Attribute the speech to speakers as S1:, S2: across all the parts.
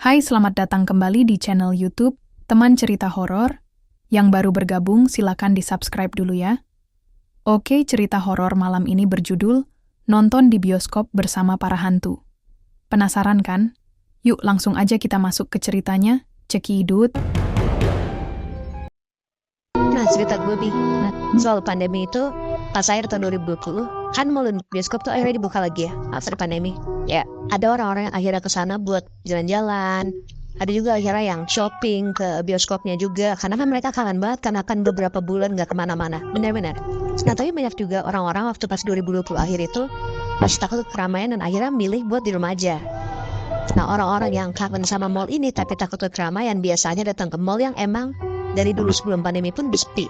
S1: Hai, selamat datang kembali di channel YouTube Teman Cerita Horor. Yang baru bergabung, silakan di-subscribe dulu ya. Oke, cerita horor malam ini berjudul Nonton di Bioskop Bersama Para Hantu. Penasaran kan? Yuk langsung aja kita masuk ke ceritanya. Cekidut.
S2: Nah, cerita gue soal pandemi itu pas akhir tahun 2020 kan mall dan bioskop tuh akhirnya dibuka lagi ya after pandemi. Ya, ada orang-orang yang akhirnya ke sana buat jalan-jalan. Ada juga akhirnya yang shopping ke bioskopnya juga karena kan mereka kangen banget karena kan beberapa bulan nggak kemana-mana. Benar-benar. Nah, tapi banyak juga orang-orang waktu pas 2020 akhir itu masih takut keramaian dan akhirnya milih buat di rumah aja. Nah, orang-orang yang kangen sama mall ini tapi takut ke keramaian biasanya datang ke mall yang emang dari dulu sebelum pandemi pun sepi.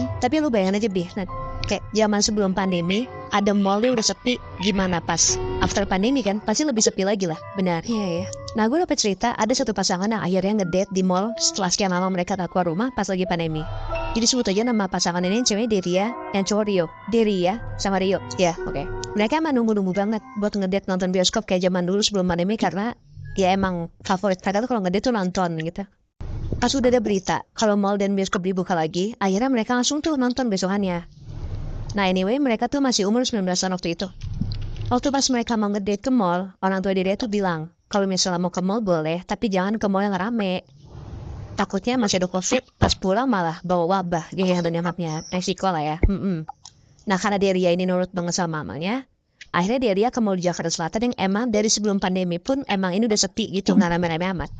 S2: Tapi lu bayangin aja nah, kayak zaman sebelum pandemi ada mall yang udah sepi, gimana pas after pandemi kan pasti lebih sepi lagi lah. Benar. Iya ya. Nah, gue dapet cerita ada satu pasangan yang akhirnya ngedate di mall setelah sekian lama mereka tak keluar rumah pas lagi pandemi. Jadi sebut aja nama pasangan ini, cewek Deria, yang cowok Rio. Deria sama Rio. Ya, oke. Mereka emang nunggu-nunggu banget buat ngedate nonton bioskop kayak zaman dulu sebelum pandemi karena ya emang favorit mereka tuh kalau ngedate tuh nonton gitu. Pas udah ada berita kalau mall dan bioskop dibuka lagi, akhirnya mereka langsung tuh nonton besokannya. Nah, anyway, mereka tuh masih umur 19 tahun waktu itu. Waktu pas mereka mau ngedate ke mall, orang tua Deria tuh bilang kalau misalnya mau ke mall boleh, tapi jangan ke mall yang rame. Takutnya masih ada COVID, pas pulang malah bawa wabah, gitu ya, maafnya, resiko lah ya. Nah, karena Deria ini nurut banget sama mamanya, akhirnya Deria ke mall di Jakarta Selatan yang emang dari sebelum pandemi pun emang ini udah sepi gitu, nggak rame-rame amat.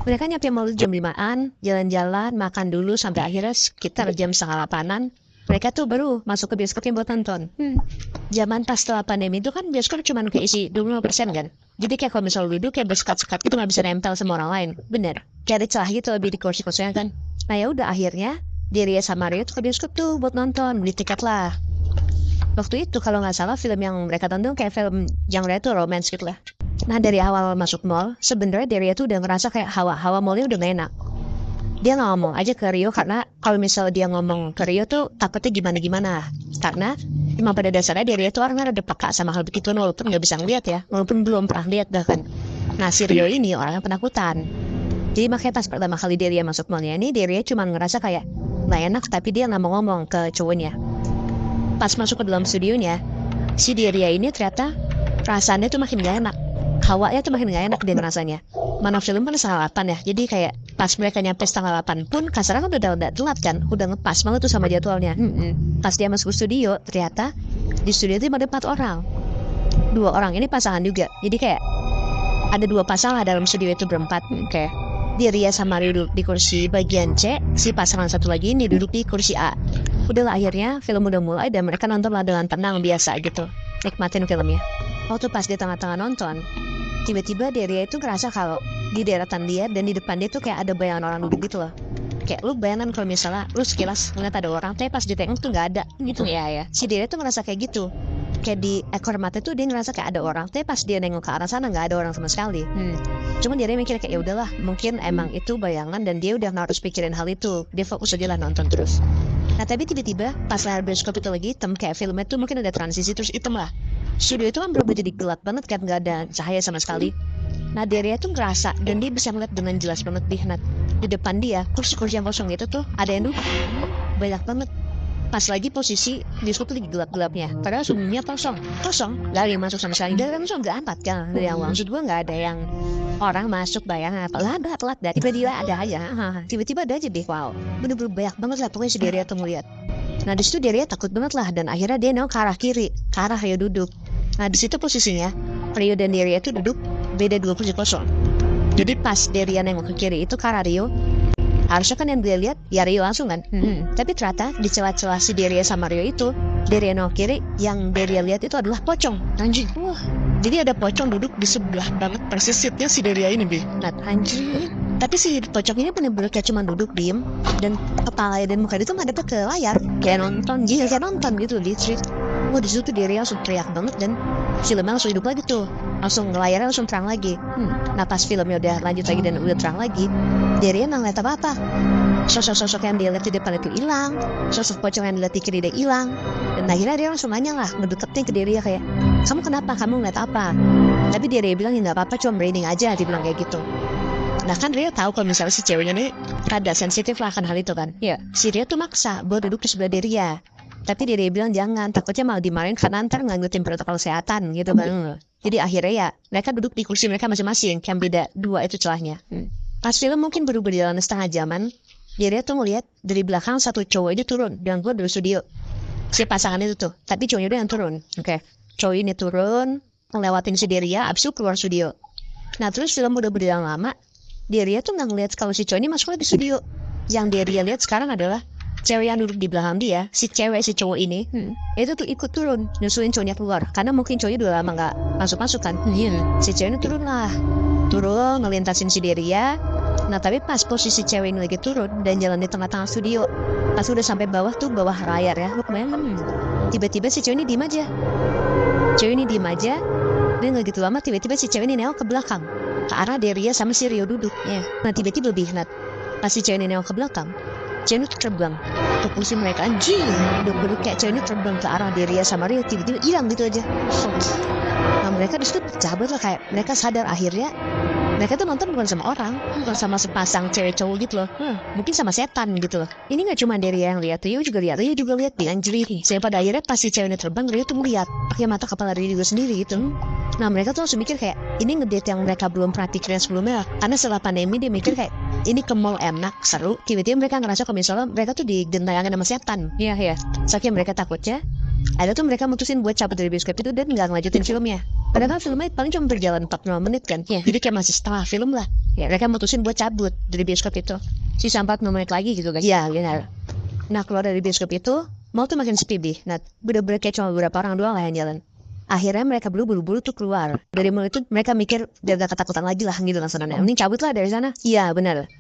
S2: Mereka nyampe mall jam 5-an, jalan-jalan, makan dulu sampai akhirnya sekitar jam 7:30-an. Mereka tuh baru masuk ke bioskopnya buat nonton. Zaman pas setelah pandemi itu kan bioskop cuma keisi 25% kan. Jadi kayak kalau misalnya duduk kayak bersekat-sekat gitu nggak bisa nempel sama orang lain. Bener. Kayak ada celah gitu lebih di kursi-kursinya kan. Nah ya udah akhirnya Deria sama Rio tuh ke bioskop tuh buat nonton, beli tiket lah. Waktu itu kalau nggak salah film yang mereka tonton kayak film yang itu romance gitu lah. Nah, dari awal masuk mall, sebenarnya Deria tuh udah ngerasa kayak hawa mallnya udah gak enak. Dia nggak ngomong aja ke Rio karena kalau misalnya dia ngomong ke Rio tuh takutnya gimana-gimana. Karena emang pada dasarnya Deria tuh orangnya rada peka sama hal begitu walaupun nggak bisa ngeliat ya, walaupun belum pernah lihat bahkan. Nah, si Rio ini orangnya penakutan. Jadi makanya pas pertama kali Deria masuk mallnya ini, Deria cuma ngerasa kayak nggak enak tapi dia nggak mau ngomong ke cowoknya. Pas masuk ke dalam studionya, si Deria ini ternyata perasaannya tuh makin gak enak. Hawanya tuh makin gak enak dia ngerasanya. Mana film kan setengah 8 ya. Jadi kayak pas mereka nyampe setengah 8 pun kasarnya kan udah telat kan. Udah ngepas banget tuh sama jadwalnya. Pas dia masuk studio ternyata di studio itu ada 4 orang. 2 orang ini pasangan juga. Jadi kayak ada 2 pasangan dalam studio itu berempat. Kayak Deria sama Rio duduk di kursi bagian C. Si pasangan satu lagi ini duduk di kursi A. Udahlah akhirnya film udah mulai dan mereka nonton lah dengan tenang biasa gitu. Nikmatin filmnya. Waktu pas di tengah-tengah nonton, tiba-tiba Deria itu ngerasa kalau di deretan dia dan di depan dia tuh kayak ada bayangan orang duduk gitu loh. Kayak lu bayangkan kalau misalnya lu sekilas ngeliat ada orang, tapi pas ditengok tuh nggak ada gitu ya. Si Deria tuh ngerasa kayak gitu. Kayak di ekor mata tuh dia ngerasa kayak ada orang, tapi pas dia nengok ke arah sana nggak ada orang sama sekali. Cuma Deria mikir kayak ya udahlah, mungkin emang itu bayangan dan dia udah harus pikirin hal itu. Dia fokus aja lah nonton terus. Nah tapi tiba-tiba pas layar bioskop itu lagi hitam, kayak filmnya tuh mungkin ada transisi terus hitam lah. Studio itu kan berubah jadi gelap banget kan, nggak ada cahaya sama sekali. Nah Deria tuh ngerasa dan dia bisa melihat dengan jelas banget di depan dia kursi-kursi yang kosong itu tuh ada yang duduk banyak banget. Pas lagi posisi bioskop tuh lagi gelap-gelapnya, padahal sebelumnya kosong, nggak ada yang masuk sama sekali. Dan langsung nggak empat kan dari awal. Maksud gue nggak ada yang orang masuk bayangan apa lah, telat dari tiba-tiba ada aja, tiba-tiba ada aja deh. Wow, bener-bener banyak banget lah pokoknya si Deria tuh ngeliat. Nah di situ Deria takut banget lah dan akhirnya dia nengok ke arah kiri, ke arah Rio duduk. Nah di situ posisinya Rio dan Deria itu duduk beda 2 kursi kosong. Jadi pas Deria nengok ke kiri itu ke arah Rio, harusnya kan yang dia lihat ya Rio langsung kan. Tapi ternyata di celah-celah si Deria sama Rio itu, Deria nengok kiri, yang Deria lihat itu adalah pocong. Anjing. Jadi ada pocong duduk di sebelah banget persis seatnya si Deria ini Bi. Nah anjing. Tapi si pocong ini bener-bener kayak cuma duduk diem dan kepala dan muka dia tuh ngadep ke layar kayak nonton gitu di street. Wah di situ Deria langsung teriak banget dan filmnya langsung hidup lagi tuh, langsung layarnya langsung terang lagi. Nah pas filmnya udah lanjut lagi dan udah terang lagi, Deria nggak ngeliat apa-apa. Sosok-sosok yang dia lihat di depan itu hilang, sosok pocong yang dia lihat di kiri dia hilang. Dan akhirnya dia langsung nanya lah, ngedeketin ke Deria kayak, kamu kenapa, kamu ngeliat apa? Tapi dia bilang ya nggak apa-apa, cuma branding aja, dia bilang kayak gitu. Nah kan Ria tahu kalau misalnya si ceweknya nih rada sensitif lah akan hal itu kan. Ya, si Ria tuh maksa buat duduk di sebelah Ria. Tapi dia bilang jangan, takutnya malah dimarahin karena ntar nggak ngikutin protokol kesehatan gitu kan. Jadi akhirnya ya mereka duduk di kursi mereka masing-masing, yang beda 2 itu celahnya. Pas film mungkin baru berjalan setengah jaman, dia tuh ngeliat dari belakang satu cowok itu turun dan keluar dari studio. Si pasangan itu tuh, tapi cowoknya itu yang turun. Oke. Cowok ini turun, ngelewatin si Deria, abis itu keluar studio. Nah terus film udah berjalan lama, Deria tuh nggak ngeliat kalau si cowok ini masuk di studio. Yang Deria lihat sekarang adalah cewek yang duduk di belakang dia, si cowok ini, itu tuh ikut turun, nyusulin cowoknya keluar. Karena mungkin cowoknya udah lama nggak masuk kan. Si cewek ini turun ngelintasin si Deria. Nah tapi pas posisi cewek ini lagi turun dan jalan di tengah-tengah studio, pas udah sampai bawah layar ya, lu bayangin, tiba-tiba si cewek ini diem aja. Dan nggak gitu lama tiba-tiba si cewek ini nengok ke belakang, ke arah Deria sama si Rio duduk. Nah tiba-tiba pas si cewek ini nengok ke belakang, cewek ini terbang ke kursi mereka, anjing. Duduk kayak cewek ini terbang ke arah Deria sama Rio, tiba-tiba hilang gitu aja. Nah mereka disitu pecah banget lah, kayak mereka sadar akhirnya mereka tuh nonton bukan sama orang, bukan sama sepasang cewek cowok gitu loh, mungkin sama setan gitu loh. Ini nggak cuma Deria yang lihat, Rio juga lihat dengan jeli. Saya pada akhirnya pas si cewek ini terbang, Rio tuh melihat pakai mata kepala Rio juga sendiri gitu. Nah mereka tuh langsung mikir kayak ini ngedate yang mereka belum pernah pikirin sebelumnya. Karena setelah pandemi dia mikir kayak ini ke mall enak, seru. Tiba-tiba mereka ngerasa kalau misalnya mereka tuh digentayangin sama setan. Iya. Saking mereka takutnya, ada tuh mereka mutusin buat cabut dari bioskop itu dan nggak ngelanjutin filmnya. Padahal filmnya paling cuma berjalan 45 menit kan. Jadi kayak masih setengah film lah. Mereka mutusin buat cabut dari bioskop itu. Sisa 45 menit lagi gitu guys. Iya benar. Nah keluar dari bioskop itu, mall tuh makin sepi bi. Nah bener-bener kayak cuma beberapa orang doang lah yang jalan. Akhirnya mereka buru-buru tuh keluar dari mall itu. Mereka mikir dia gak ketakutan lagi lah gitu langsung. Mending cabut lah dari sana. Iya benar.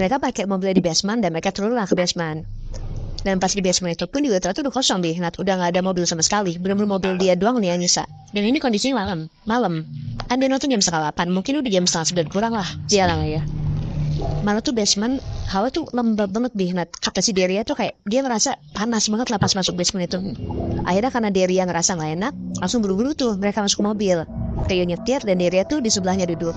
S2: Mereka pakai mobilnya di basement dan mereka turun lah ke basement. Dan pas di basement itu pun juga ternyata udah kosong bi. Nah udah gak ada mobil sama sekali. Bener-bener mobil dia doang nih yang nyisa. Dan ini kondisinya malam. Anda nonton jam 8:30, mungkin udah jam 8:30 kurang lah. Jalan ya. Malah tuh basement hawa tuh lembab banget bi. Nah kata si Deria tuh kayak dia ngerasa panas banget lah pas masuk basement itu. Akhirnya karena Deria ngerasa gak enak, langsung buru-buru tuh mereka masuk ke mobil. Rio nyetir dan Deria tuh di sebelahnya duduk.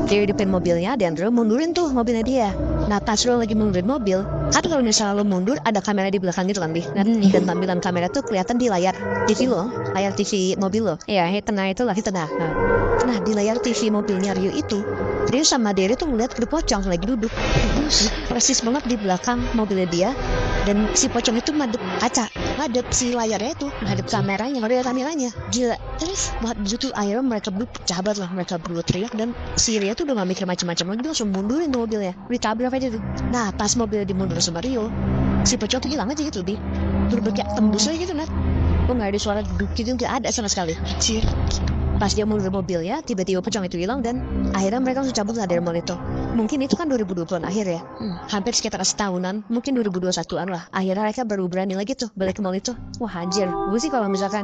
S2: Dia hidupin mobilnya dan Rio mundurin tuh mobilnya dia. Nah pas Rio lagi mundurin mobil, kan kalau misalnya lo mundur ada kamera di belakang gitu kan bi. Nah, dan tampilan kamera tuh kelihatan di layar TV lo, layar TV mobil lo. Iya, tenang. Nah di layar TV mobilnya Rio itu, Rio sama Deria tuh ngeliat ada pocong lagi duduk. Persis banget di belakang mobilnya dia. Dan si pocong itu ngadep si layarnya itu, ngadep kameranya, ngeliat kameranya. Gila. Terus buat gitu akhirnya mereka berdua pecah banget lah, mereka berdua teriak dan si Rio tuh udah gak mikir macam-macam lagi, dia langsung mundurin tuh mobilnya, ditabrak aja tuh. Nah pas mobilnya dimundur sama Rio, si pocong tuh hilang aja gitu bi, kayak tembus aja gitu Nat. Kok gak ada suara duduk gitu, gak ada sama sekali. Anjir. Pas dia mundur mobilnya, tiba-tiba pocong itu hilang dan akhirnya mereka langsung cabut lah dari mall itu. Mungkin itu kan 2020-an akhir ya. Hampir sekitar setahunan, mungkin 2021-an lah. Akhirnya mereka baru berani lagi tuh balik ke mall itu. Wah anjir, gue sih kalau misalkan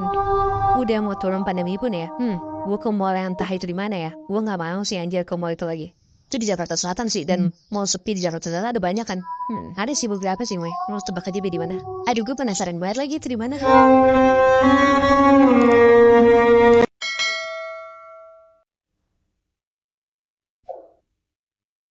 S2: udah mau turun pandemi pun ya, gue ke mall yang entah itu di mana ya, gue nggak mau sih anjir ke mall itu lagi. Itu di Jakarta Selatan sih, dan mall sepi di Jakarta Selatan ada banyak kan. Ada sih beberapa sih, gue. Lu tebak aja di mana? Aduh, gue penasaran banget lagi itu di mana.